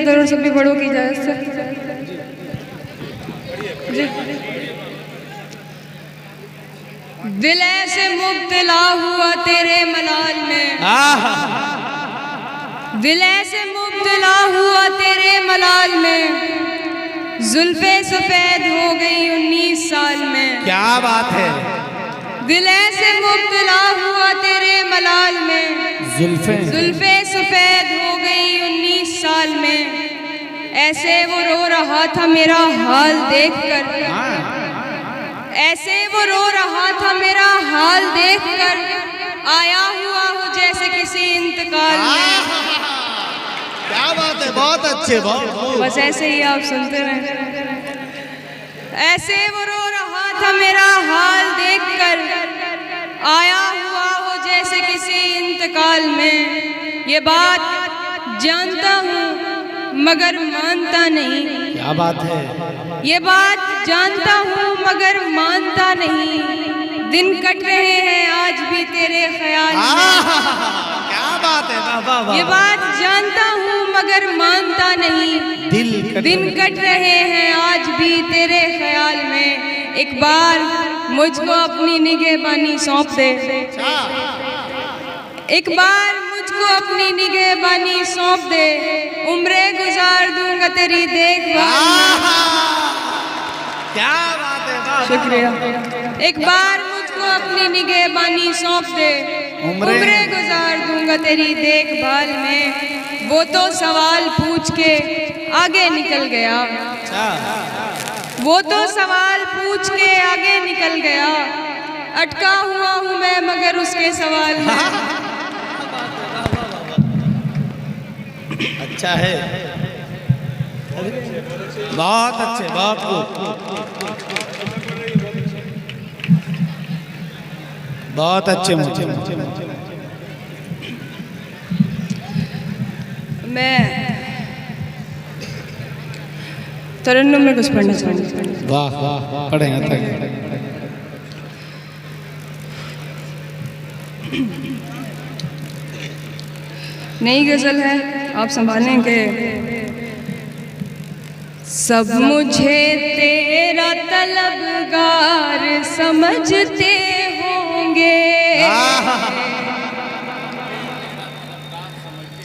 चलकर और सभी बड़ों की इजाजत से दिल ऐसे मुब्तला हुआ तेरे मलाल में, दिल ऐसे मुब्तला हुआ तेरे मलाल में, जुल्फे सफेद हो गई 19 साल में। क्या बात है। दिल ऐसे मुब्तला हुआ तेरे मलाल में, जुल्फे सफेद हो गई 19 साल में। ऐसे वो रो रहा था मेरा हाल देखकर, ऐसे वो रो रहा था मेरा हाल देखकर, आया हुआ हो जैसे किसी इंतकाल में। क्या बात है, बहुत अच्छे, बहुत। बस ऐसे ही आप सुनते रहें। ऐसे वो रो रहा था मेरा हाल देखकर, आया हुआ हो जैसे किसी इंतकाल में। ये बात जानता हूँ मगर मानता नहीं। क्या बात है। ये बात जानता हूँ मगर मानता नहीं। दिन कट रहे हैं आज भी तेरे ख्याल में। क्या बात है। ये बात जानता हूँ मगर मानता नहीं। दिन कट रहे हैं आज भी तेरे ख्याल में। एक बार मुझको अपनी निगहबानी सौंप दे, एक बार मुझको अपनी निगहबानी सौंप दे, उम्रे गुजार दूंगा तेरी देखभाल में। क्या बात है। शुक्रिया। एक बार मुझको अपनी निगहबानी सौंप दे, उम्रे गुजार दूंगा तेरी देखभाल में। वो तो सवाल पूछ के आगे निकल गया, वो तो सवाल पूछ के आगे निकल गया। अटका हुआ हूँ मैं मगर उसके सवाल में। अच्छा है, बहुत अच्छे, बहुत खूब, बहुत अच्छे। मुझे मैं तरन्नुम में कुछ पढ़ना चाहूँगी। वाह वाह, पढ़ेंगे तक। नई गजल है, आप संभालेंगे। सब मुझे तेरा तलबगार समझते होंगे,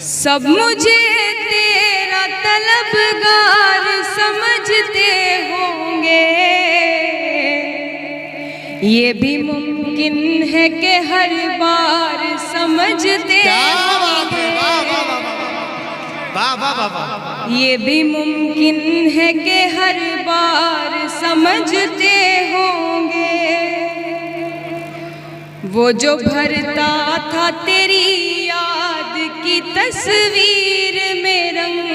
सब मुझे तेरा तलबगार समझते होंगे। ये भी मुमकिन है कि हर बार समझते होंगे, ये भी मुमकिन है कि हर बार समझते होंगे। वो जो भरता था तेरी याद की तस्वीर में रंग,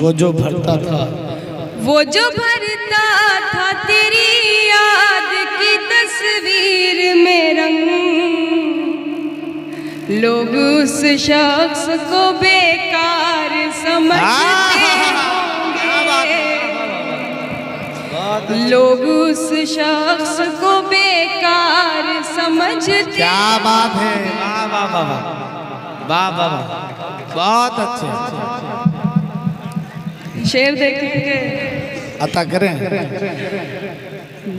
वो जो भरता था, वो जो भरता था तेरी याद की तस्वीर में रंग, लोग उस शख्स को बेकार समझते होंगे, लोग उस शख्स को बेकार समझते। क्या बात है। वाह वाह वाह वाह वाह, बहुत अच्छे। शेर देखेंगे, अता करें।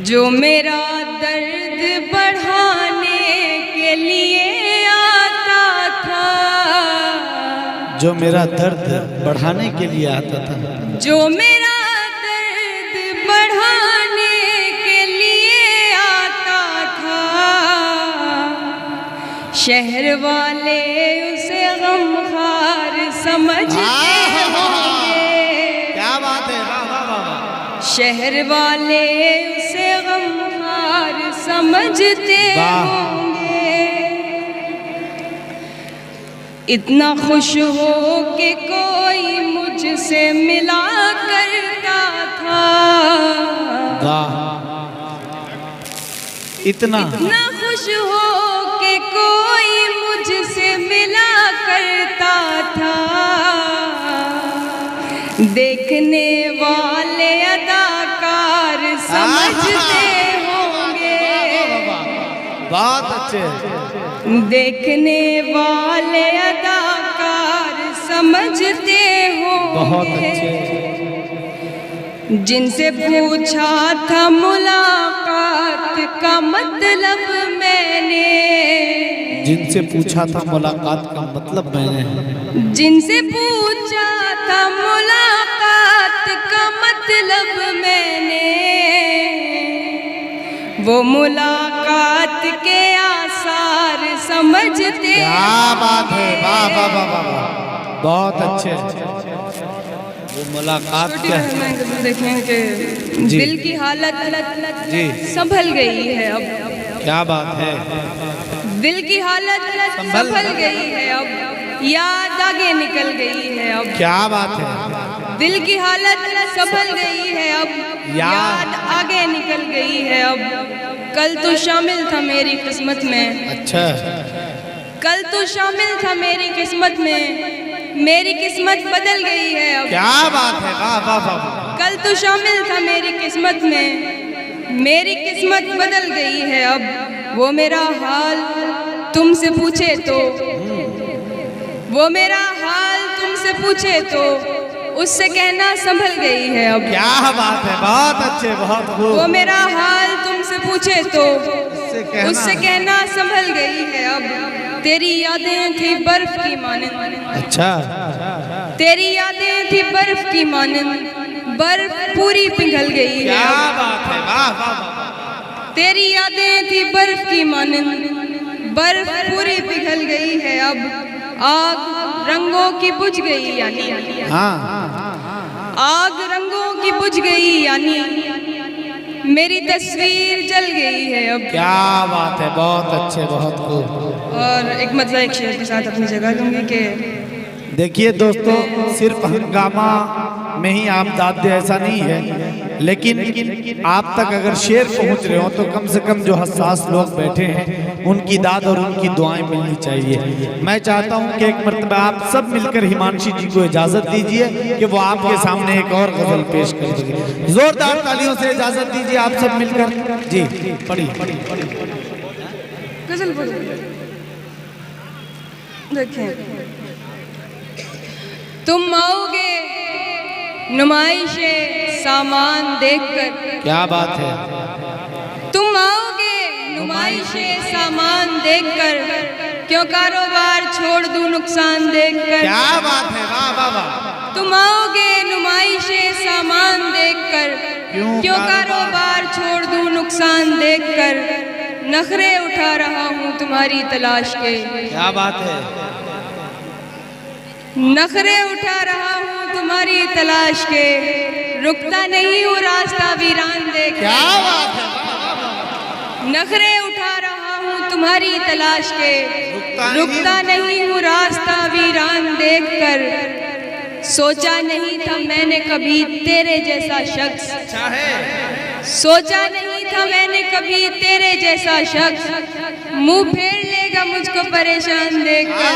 जो मेरा दर्द बढ़ाने के लिए आता था, जो मेरा दर्द बढ़ाने के लिए आता था, जो मेरा दर्द बढ़ाने के लिए आता था, शहर वाले उसे गमखार समझते होंगे। क्या बात है। शहर वाले उसे गमखार समझते होंगे। इतना खुश हो कि कोई मुझसे मिला करता था, इतना खुश हो कि कोई मुझसे मिला करता था। देखने वाले अदाकार समझते होंगे, बहुत अच्छे। देखने वाले अदाकार समझते हो बहुत अच्छे। जिनसे पूछा था मुलाकात का मतलब मैंने, जिनसे पूछा था मुलाकात का मतलब मैंने, जिनसे पूछा था मुलाकात का मतलब मैंने, वो मुलाकात के आसार समझते। क्या बात है, वाह वाह वाह वाह, बहुत अच्छे। वो मुलाकात क्या है? देखें कि जी। दिल की हालत जी। संभल गई है अब, क्या बात है, दिल की हालत संभल गई है अब, याद आगे निकल गई है अब। क्या बात है, दिल की हालत संभल गई है अब, याद आगे निकल गई है अब। कल तू शामिल था मेरी किस्मत में, अच्छा। कल तू शामिल था मेरी किस्मत में, मेरी किस्मत बदल गई है अब। क्या बात है, वाह वाह वाह। कल तू शामिल था मेरी किस्मत में, मेरी किस्मत बदल गई है अब। वो मेरा हाल तुमसे पूछे तो, वो मेरा हाल तुमसे पूछे तो, उससे कहना संभल गई है अब। क्या बात है, बहुत अच्छे, बहुत खूब। वो मेरा हाल तुमसे पूछे तो, उससे कहना संभल गई है अब। तेरी यादें थी बर्फ की मानंद, अच्छा। तेरी यादें थी बर्फ की मानंद, बर्फ पूरी पिघल गई है। क्या बात है, वाह वाह। तेरी यादें थी बर्फ की मानंद, बर्फ पूरी पिघल गई है अब। आग रंगों की बुझ गई यानी, हाँ, आग रंगों की बुझ गई यानी, मेरी तस्वीर जल गई है अब। क्या बात है, बहुत अच्छे, बहुत खूब। और एक मतलब एक शेर के साथ अपनी जगह लूंगी कि देखिए दोस्तों, सिर्फ हंगामा में ही आप दाद दे ऐसा नहीं है, लेकिन आप तक अगर शेर पहुंच रहे हो तो कम से कम जो हसास लोग बैठे हैं उनकी दाद और उनकी दुआएं मिलनी चाहिए। मैं चाहता हूं कि एक मर्तबा आप सब मिलकर हिमांशी जी को इजाजत दीजिए कि वो आपके सामने एक और गजल पेश कर देंगे। जोरदार तालियों से इजाजत दीजिए आप सब मिलकर। जी पढ़िए। गजल बोलो। देखें, तुम आओगे नुमाइशे सामान देखकर, क्या बात है, तुम आओगे नुमाइशे सामान देखकर, क्यों कारोबार छोड़ दूं नुकसान देखकर। क्या बात है, वाह वाह वाह। तुम आओगे नुमाइशे सामान देखकर, क्यों कारोबार छोड़ दूं नुकसान देखकर। नखरे उठा रहा हूँ तुम्हारी तलाश के, क्या बात है, नखरे उठा रहा हूँ तुम्हारी तलाश के, रुकता नहीं हूँ रास्ता वीरान देख। क्या बात है, नखरे उठा रहा हूँ तुम्हारी तलाश के, रुकता नहीं हूँ रास्ता वीरान देखकर। सोचा नहीं था मैंने कभी तेरे जैसा शख्स, सोचा नहीं था मैंने कभी तेरे जैसा शख्स, मुंह फेर लेगा मुझको परेशान देखकर।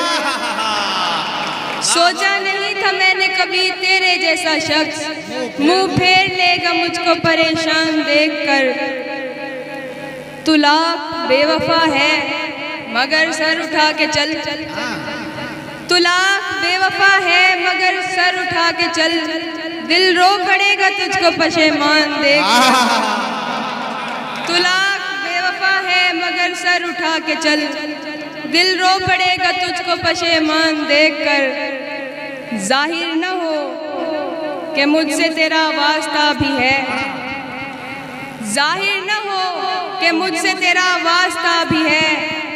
सोचा नहीं था मैंने कभी तेरे जैसा शख्स, मुंह फेर लेगा मुझको परेशान देखकर। तू लाख बेवफा है मगर सर उठा के चल, तू लाख बेवफा है मगर सर उठा के चल, दिल रो पड़ेगा तुझको पशेमान देखकर। तू लाख बेवफा है मगर सर उठा के चल, दिल रो पड़ेगा तुझको पशेमान देखकर। जाहिर न हो कि मुझसे तेरा वास्ता भी है, जाहिर न हो कि मुझसे तेरा वास्ता भी है,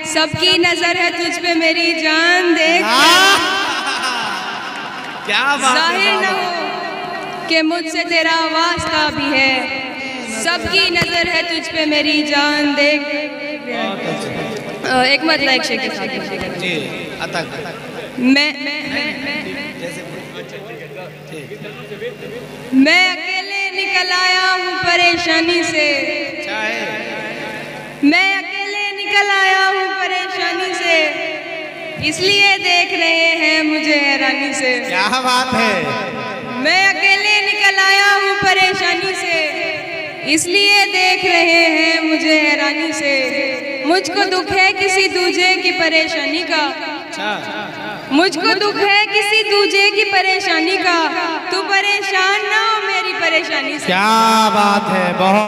सबकी नजर है तुझ पे मेरी जान देख। क्या बात है, जाहिर न हो कि मुझसे तेरा वास्ता भी है, सबकी नजर है तुझ पे मेरी जान देख। एक मतलब एक शेर के साथ जी, अतक। मैं अकेले निकल आया हूँ परेशानी से, मैं अकेले निकल आया हूँ परेशानी से, इसलिए देख रहे हैं मुझे हैरानी से। क्या बात है, मैं अकेले निकल आया हूँ परेशानी से, इसलिए देख रहे हैं मुझे हैरानी से। मुझको दुख है किसी दूजे की परेशानी का, मुझको दुख है किसी दूजे की परेशानी का, परेशानी से। क्या बात है, बहुत